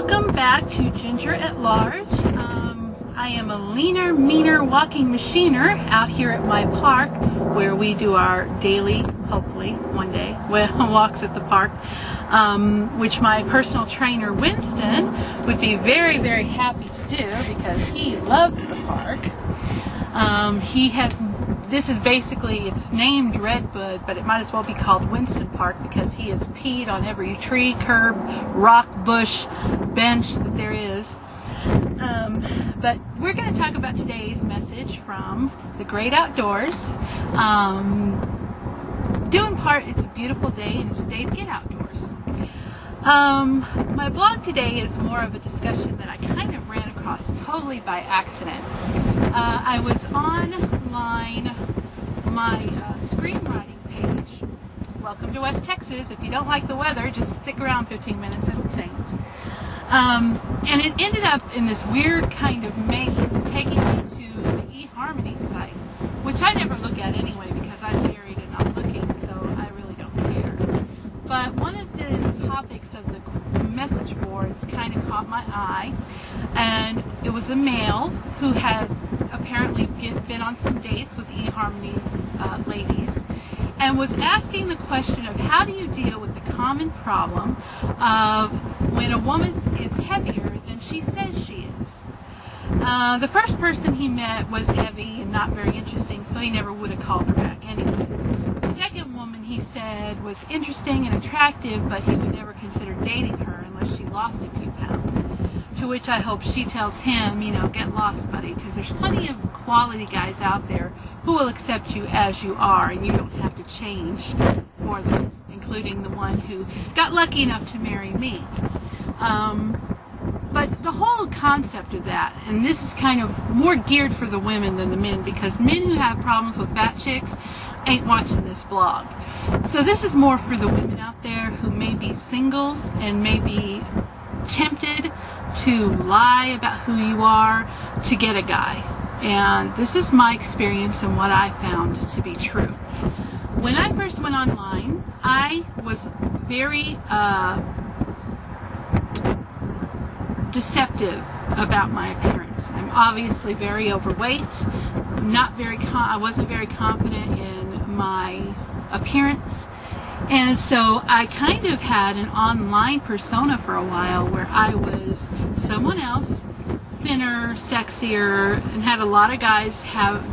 Welcome back to Ginger at Large. I am a leaner, meaner walking machiner out here at my park where we do our daily, hopefully one day, walks at the park, which my personal trainer Winston would be very, very happy to do because he loves the park. This is basically, it's named Redbud, but it might as well be called Winston Park because he has peed on every tree, curb, rock, bush, bench that there is. But we're going to talk about today's message from the great outdoors. Due in part, it's a beautiful day and it's a day to get outdoors. My blog today is more of a discussion that I kind of ran across totally by accident. I was online, my screenwriting page. Welcome to West Texas. If you don't like the weather, just stick around 15 minutes, it'll change. And it ended up in this weird kind of maze taking me to the eHarmony site, which I never look at anyway because I'm married and not looking, so I really don't care. But one of the topics of the message boards kind of caught my eye, and it was a male who had apparently been on some dates with eHarmony ladies, and was asking the question of how do you deal with the common problem of when a woman is heavier than she says she is. The first person he met was heavy and not very interesting, so he never would have called her back anyway. The second woman, he said, was interesting and attractive, but he would never consider dating her unless she lost a few pounds. To which I hope she tells him, you know, get lost, buddy, because there's plenty of quality guys out there who will accept you as you are, and you don't have to change for them, including the one who got lucky enough to marry me. But the whole concept of that, and this is kind of more geared for the women than the men, because men who have problems with fat chicks ain't watching this blog. So this is more for the women out there who may be single and may be tempted to lie about who you are to get a guy. And this is my experience and what I found to be true. When I first went online, I was very deceptive about my appearance. I'm obviously very overweight. I wasn't very confident in my appearance. And so I kind of had an online persona for a while where I was someone else, thinner, sexier, and had a lot of guys have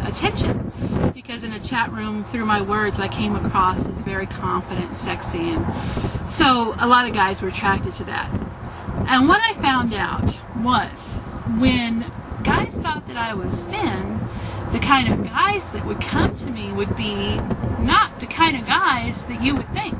attention. Because in a chat room, through my words, I came across as very confident and sexy. And so a lot of guys were attracted to that. And what I found out was when guys thought that I was thin, the kind of guys that would come to me would be not the kind of guys that you would think.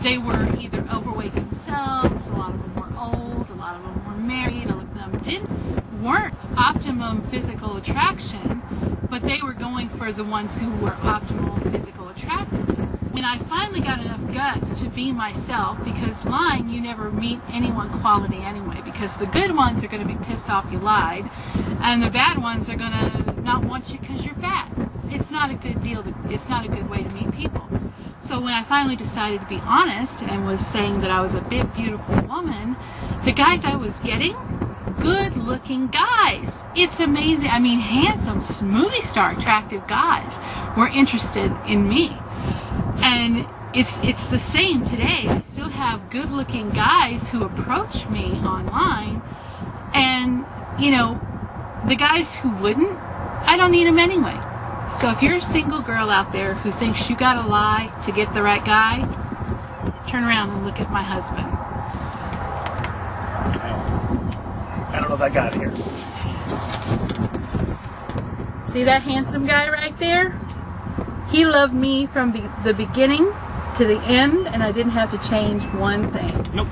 They were either overweight themselves, a lot of them were old, a lot of them were married, a lot of them weren't optimum physical attraction, but they were going for the ones who were optimal physical attractiveness. And I finally got enough guts to be myself, because lying, you never meet anyone quality anyway, because the good ones are going to be pissed off you lied, and the bad ones are going to not want you because you're fat. It's not a good deal. It's not a good way to meet people. So when I finally decided to be honest and was saying that I was a big, beautiful woman, the guys I was getting, good-looking guys. It's amazing. I mean, handsome, movie star, attractive guys were interested in me. And it's the same today. I still have good-looking guys who approach me online, and, you know, the guys who wouldn't, I don't need them anyway. So if you're a single girl out there who thinks you gotta lie to get the right guy, turn around and look at my husband. I don't know if I got it here. See that handsome guy right there? He loved me from the beginning to the end, and I didn't have to change one thing. Nope.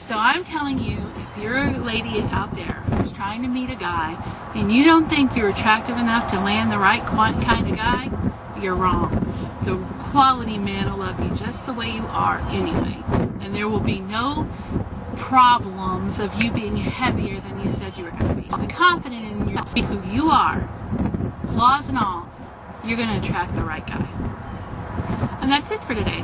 So I'm telling you, if you're a lady out there who's trying to meet a guy and you don't think you're attractive enough to land the right kind of guy, you're wrong. The quality man will love you just the way you are anyway. And there will be no problems of you being heavier than you said you were going to be. Be confident in who you are, flaws and all, you're going to attract the right guy. And that's it for today.